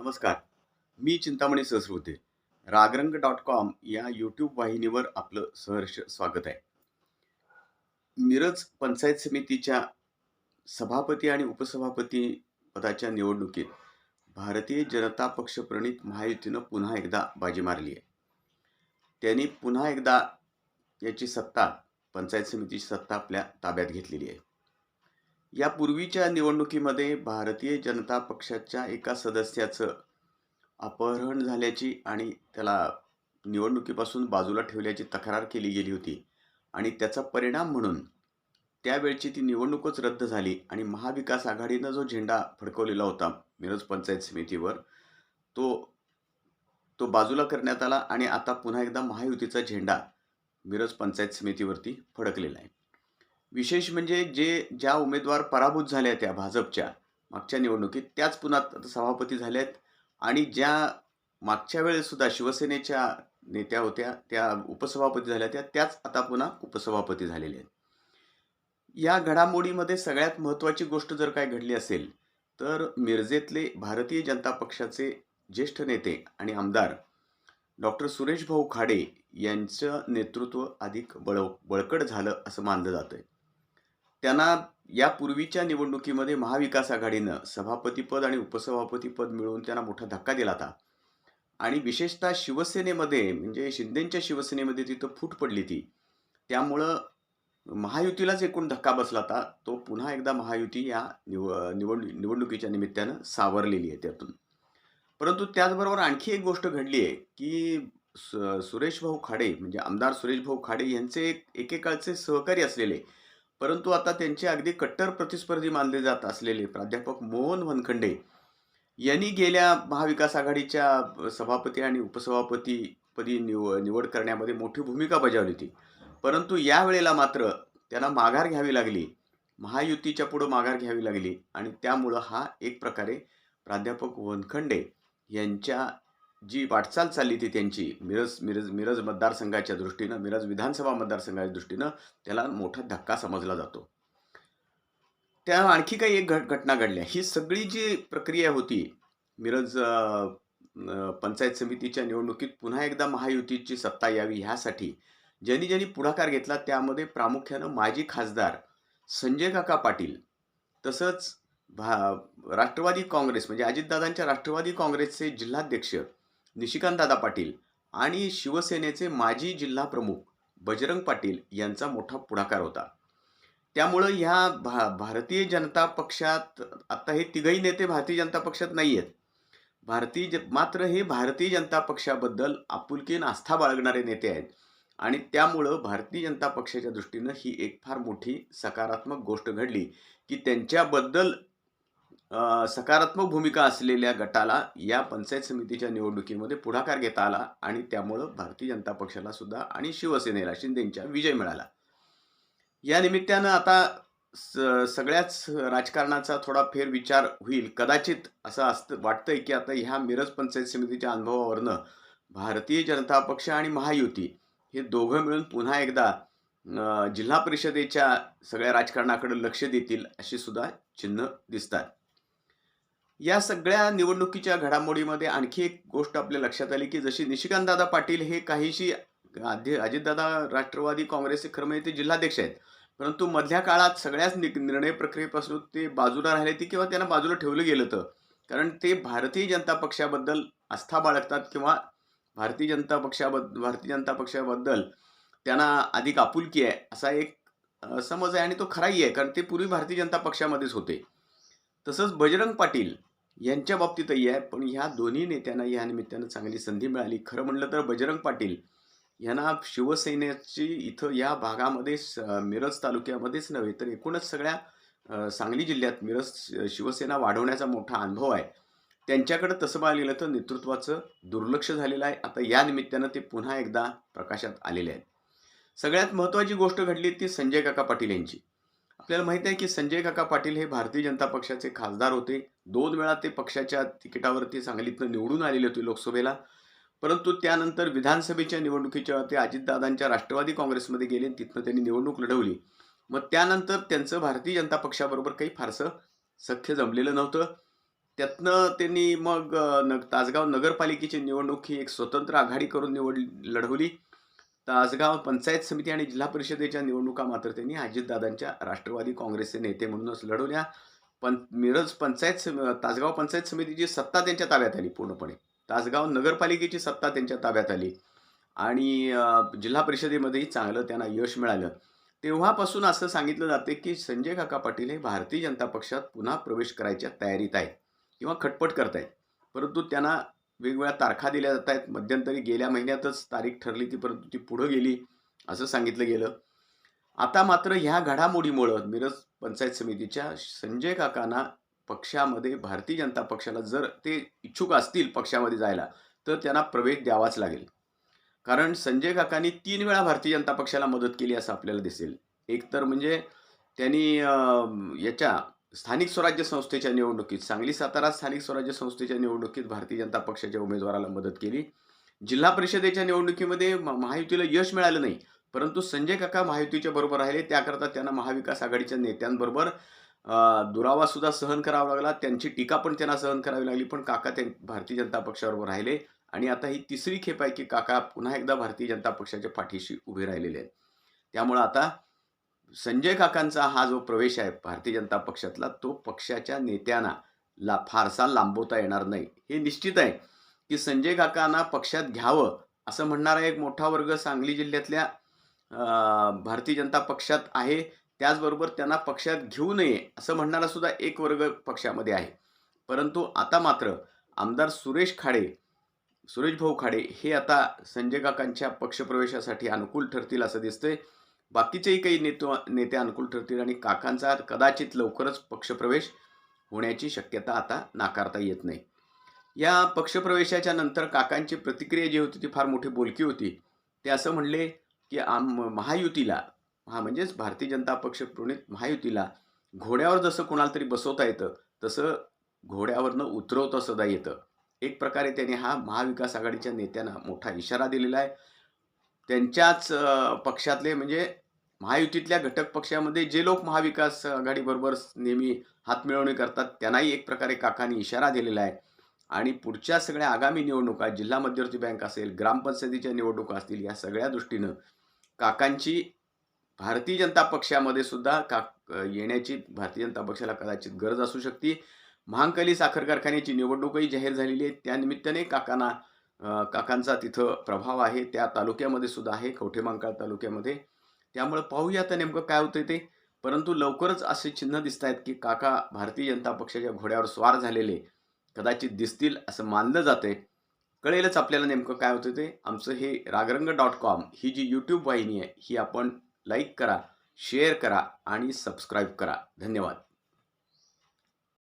नमस्कार. मी चिंतामणी सहस्रबुद्धे. रागरंग.com या यूट्यूब वाहिनीवर आपलं सहर्ष स्वागत आहे. मिरज पंचायत समितीच्या सभापती आणि उपसभापती पदाच्या निवडणुकीत भारतीय जनता पक्ष प्रणित महायुतीनं पुन्हा एकदा बाजी मारली आहे. त्यांनी पुन्हा एकदा याची सत्ता, पंचायत समितीची सत्ता आपल्या ताब्यात घेतलेली आहे. यापूर्वीच्या निवडणुकीमध्ये भारतीय जनता पक्षाच्या एका सदस्याचं अपहरण झाल्याची आणि त्याला निवडणुकीपासून बाजूला ठेवल्याची तक्रार केली गेली होती आणि त्याचा परिणाम म्हणून त्यावेळची ती निवडणूकच रद्द झाली आणि महाविकास आघाडीनं जो झेंडा फडकवलेला होता मिरज पंचायत समितीवर तो तो बाजूला करण्यात आला आणि आता पुन्हा एकदा महायुतीचा झेंडा मिरज पंचायत समितीवरती फडकलेला आहे. विशेष म्हणजे ज्या उमेदवार पराभूत झाल्या त्या भाजपच्या मागच्या निवडणुकीत त्याच पुन्हा आता सभापती झाल्या आहेत आणि ज्या मागच्या वेळेस सुद्धा शिवसेनेच्या नेत्या होत्या त्या उपसभापती झाल्या त्याच आता पुन्हा उपसभापती झालेल्या आहेत. या घडामोडीमध्ये सगळ्यात महत्त्वाची गोष्ट जर काय घडली असेल तर मिरजेतले भारतीय जनता पक्षाचे ज्येष्ठ नेते आणि आमदार डॉक्टर सुरेश भाऊ खाडे यांचं नेतृत्व अधिक बळकट झालं असं मानलं जातंय. त्यांना यापूर्वीच्या निवडणुकीमध्ये महाविकास आघाडीनं सभापतीपद आणि उपसभापतीपद मिळवून त्यांना मोठा धक्का दिला होता आणि विशेषतः शिवसेनेमध्ये म्हणजे शिंदेंच्या शिवसेनेमध्ये तिथं फूट पडली ती. त्यामुळं महायुतीलाच एकूण धक्का बसला होता. तो पुन्हा एकदा महायुती या निवडणुकीच्या निमित्तानं सावरलेली आहे त्यातून. परंतु त्याचबरोबर आणखी एक गोष्ट घडली आहे की सुरेश भाऊ खाडे म्हणजे आमदार सुरेश भाऊ खाडे यांचे एकेकाळचे सहकारी असलेले परंतु आता त्यांचे अगदी कट्टर प्रतिस्पर्धी मानले जात असलेले प्राध्यापक मोहन वनखंडे यांनी गेल्या महाविकास आघाडीच्या सभापती आणि उपसभापतीपदी निवड करण्यामध्ये मोठी भूमिका बजावली होती. परंतु यावेळेला मात्र त्यांना माघार घ्यावी लागली, महायुतीच्या पुढं माघार घ्यावी लागली आणि त्यामुळं हा एक प्रकारे प्राध्यापक वनखंडे यांच्या जी वाटचाल चालली ती त्यांची मिरज मतदारसंघाच्या दृष्टीनं, मिरज विधानसभा मतदारसंघाच्या दृष्टीनं त्याला मोठा धक्का समजला जातो. त्या आणखी काही एक घटना घडल्या. ही सगळी जी प्रक्रिया होती मिरज पंचायत समितीच्या निवडणुकीत पुन्हा एकदा महायुतीची सत्ता यावी ह्यासाठी ज्यांनी पुढाकार घेतला त्यामध्ये प्रामुख्यानं माजी खासदार संजय काका पाटील, तसंच राष्ट्रवादी काँग्रेस म्हणजे अजितदादांच्या राष्ट्रवादी काँग्रेसचे जिल्हाध्यक्ष निशिकांतदादा पाटील आणि शिवसेनेचे माजी जिल्हा प्रमुख बजरंग पाटील यांचा मोठा पुढाकार होता. त्यामुळं ह्या भारतीय जनता पक्षात आता हे तिघही नेते भारतीय जनता पक्षात नाही आहेत. मात्र हे भारतीय जनता पक्षाबद्दल आपुलकीन आस्था बाळगणारे नेते आहेत आणि त्यामुळं भारतीय जनता पक्षाच्या दृष्टीनं ही एक फार मोठी सकारात्मक गोष्ट घडली की त्यांच्याबद्दल सकारात्मक भूमिका असलेल्या गटाला या पंचायत समितीच्या निवडणुकीमध्ये पुढाकार घेता आला आणि त्यामुळं भारतीय जनता पक्षाला सुद्धा आणि शिवसेनेला शिंदेंच्या विजय मिळाला. या निमित्तानं आता सगळ्याच राजकारणाचा थोडा फेरविचार होईल. कदाचित असं वाटतंय की आता ह्या मिरज पंचायत समितीच्या अनुभवावरनं भारतीय जनता पक्ष आणि महायुती हे दोघं मिळून पुन्हा एकदा जिल्हा परिषदेच्या सगळ्या राजकारणाकडे लक्ष देतील अशी सुद्धा चिन्ह दिसतात. या सगळ्या निवडणुकीच्या घडामोडीमध्ये आणखी एक गोष्ट आपल्या लक्षात आली की जशी निशिकांतदादा पाटील हे काहीशी अजितदादा राष्ट्रवादी काँग्रेसचे खरं म्हणजे ते जिल्हाध्यक्ष आहेत, परंतु मधल्या काळात सगळ्याच निर्णय प्रक्रियेपासून ते बाजूला राहिले ते किंवा त्यांना बाजूला ठेवलं गेलं होतं कारण ते भारतीय जनता पक्षाबद्दल आस्था बाळगतात किंवा भारतीय जनता पक्षाबद्दल त्यांना अधिक आपुलकी आहे असा एक समज आहे आणि तो खराही आहे कारण ते पूर्वी भारतीय जनता पक्षामध्येच होते. तसंच बजरंग पाटील यांच्या बाबतीतही आहे, पण ह्या दोन्ही नेत्यांना या निमित्तानं चांगली संधी मिळाली. खरं म्हणलं तर बजरंग पाटील यांना शिवसेनेची इथं या भागामध्ये मिरज तालुक्यामध्येच नव्हे तर एकूणच सगळ्या सांगली जिल्ह्यात मिरज शिवसेना वाढवण्याचा मोठा अनुभव आहे. त्यांच्याकडे तसं पाहायला गेलं तर नेतृत्वाचं दुर्लक्ष झालेलं आहे. आता या निमित्तानं ते पुन्हा एकदा प्रकाशात आलेले आहेत. सगळ्यात महत्त्वाची गोष्ट घडली ती संजय काका पाटील यांची. आपल्याला माहिती आहे की संजय काका पाटील हे भारतीय जनता पक्षाचे खासदार होते. 2 वेळा ते पक्षाच्या तिकिटावरती सांगलीतनं निवडून आलेले होते लोकसभेला. परंतु त्यानंतर विधानसभेच्या निवडणुकीच्या ते अजितदादांच्या राष्ट्रवादी काँग्रेसमध्ये गेले, तिथनं त्यांनी निवडणूक लढवली. मग त्यानंतर त्यांचं भारतीय जनता पक्षाबरोबर काही फारसं सख्य जमलेलं नव्हतं. त्यातनं त्यांनी मग तासगाव नगरपालिकेची निवडणूक ही एक स्वतंत्र आघाडी करून लढवली. तासगाव पंचायत समिती आणि जिल्हा परिषदेच्या निवडणुका मात्र त्यांनी अजितदादांच्या राष्ट्रवादी काँग्रेसचे नेते म्हणूनच लढवल्या. मिरज तासगाव पंचायत समितीची सत्ता त्यांच्या ताब्यात आली पूर्णपणे. तासगाव नगरपालिकेची सत्ता त्यांच्या ताब्यात आली आणि जिल्हा परिषदेमध्येही चांगलं त्यांना यश मिळालं. तेव्हापासून असं सांगितलं जाते, की संजय काका पाटील हे भारतीय जनता पक्षात पुन्हा प्रवेश करायच्या तयारीत आहेत किंवा खटपट करत आहेत. परंतु त्यांना वेगवेगळ्या तारखा दिल्या जात आहेत. मध्यंतरी गेल्या महिन्यातच तारीख ठरली ती, परंतु ती पुढं गेली असं सांगितलं गेलं. आता मात्र ह्या घडामोडीमुळं मिरज पंचायत समितीच्या संजय काकांना पक्षामध्ये भारतीय जनता पक्षाला जर ते इच्छुक असतील पक्षामध्ये जायला, तर त्यांना प्रवेश द्यावाच लागेल. कारण संजय काकांनी 3 वेळा भारतीय जनता पक्षाला मदत केली असं आपल्याला दिसेल. एक तर म्हणजे त्यांनी याच्या स्थानिक स्वराज्य संस्थेच्या निवडणुकीत, सांगली सातारा स्थानिक स्वराज्य संस्थेच्या निवडणुकीत भारतीय जनता पक्षाच्या उमेदवाराला मदत केली. जिल्हा परिषदेच्या निवडणुकीमध्ये महायुतीला यश मिळालं नाही. परंतु संजय काका महायुतीच्या बरोबर राहिले. त्याकरता त्यांना महाविकास आघाडीच्या नेत्यांबरोबर दुरावासुद्धा सहन करावा लागला. त्यांची टीका पण त्यांना सहन करावी लागली. पण काका भारतीय जनता पक्षाबरोबर राहिले आणि आता ही तिसरी खेप आहे, की काका पुन्हा एकदा भारतीय जनता पक्षाच्या पाठीशी उभे राहिलेले आहेत. त्यामुळं आता संजय काकांचा हा जो प्रवेश आहे भारतीय जनता पक्षातला, तो पक्षाच्या नेत्यांना फारसा लांबवता येणार नाही. हे निश्चित आहे, की संजय काकांना पक्षात घ्यावं असं म्हणणारा एक मोठा वर्ग सांगली जिल्ह्यातल्या भारतीय जनता पक्षात आहे. त्याचबरोबर त्यांना पक्षात घेऊ नये असं म्हणणारा सुद्धा एक वर्ग पक्षामध्ये आहे. परंतु आता मात्र आमदार सुरेशभाऊ खाडे हे आता संजय काकांच्या पक्षप्रवेशासाठी अनुकूल ठरतील असं दिसतंय. बाकीचेही काही नेते अनुकूल ठरतील आणि काकांचा कदाचित लवकरच पक्षप्रवेश होण्याची शक्यता आता नाकारता येत नाही. या पक्षप्रवेशाच्या नंतर काकांची प्रतिक्रिया जी होती ती फार मोठी बोलकी होती. ते असं म्हणले, की महायुतीला म्हणजेच भारतीय जनता पक्ष प्रणित महायुतीला घोड्यावर जसं कोणाला तरी बसवता येतं, तसं घोड्यावरनं उतरवता सुद्धा येतं. एक प्रकारे त्यांनी हा महाविकास आघाडीच्या नेत्यांना मोठा इशारा दिलेला आहे. त्यांच्याच पक्षातले म्हणजे महायुतीतल्या घटक पक्षामध्ये जे लोक महाविकास आघाडीबरोबर नेहमी हातमिळवणी करतात, त्यांनाही एक प्रकारे काकांनी इशारा दिलेला आहे. आणि पुढच्या सगळ्या आगामी निवडणुका, जिल्हा मध्यवर्ती बँक असेल, ग्रामपंचायतीच्या निवडणुका असतील, या सगळ्या दृष्टीनं काकांची भारतीय जनता पक्षामध्ये सुद्धा येण्याची भारतीय जनता पक्षाला कदाचित गरज असू शकते. महांकाली साखर कारखान्याची निवडणूकही जाहीर झालेली आहे. त्यानिमित्ताने काकांचा तिथं प्रभाव आहे. त्या तालुक्यामध्ये सुद्धा आहे, कवठेमहांकाळ तालुक्यामध्ये. त्यामुळे पाहूया आता नेमकं काय होतंय ते. परंतु लवकरच असे चिन्ह दिसत आहेत, की काका भारतीय जनता पक्षाच्या घोड्यावर स्वार झालेले कदाचित दिसतील असं मानलं जातंय. कळेलच आपल्याला नेमकं काय होतं ते. आमचं हे रागरंग.com ही जी YouTube वाहिनी आहे, ही आपण लाईक करा, शेअर करा आणि सबस्क्राईब करा. धन्यवाद.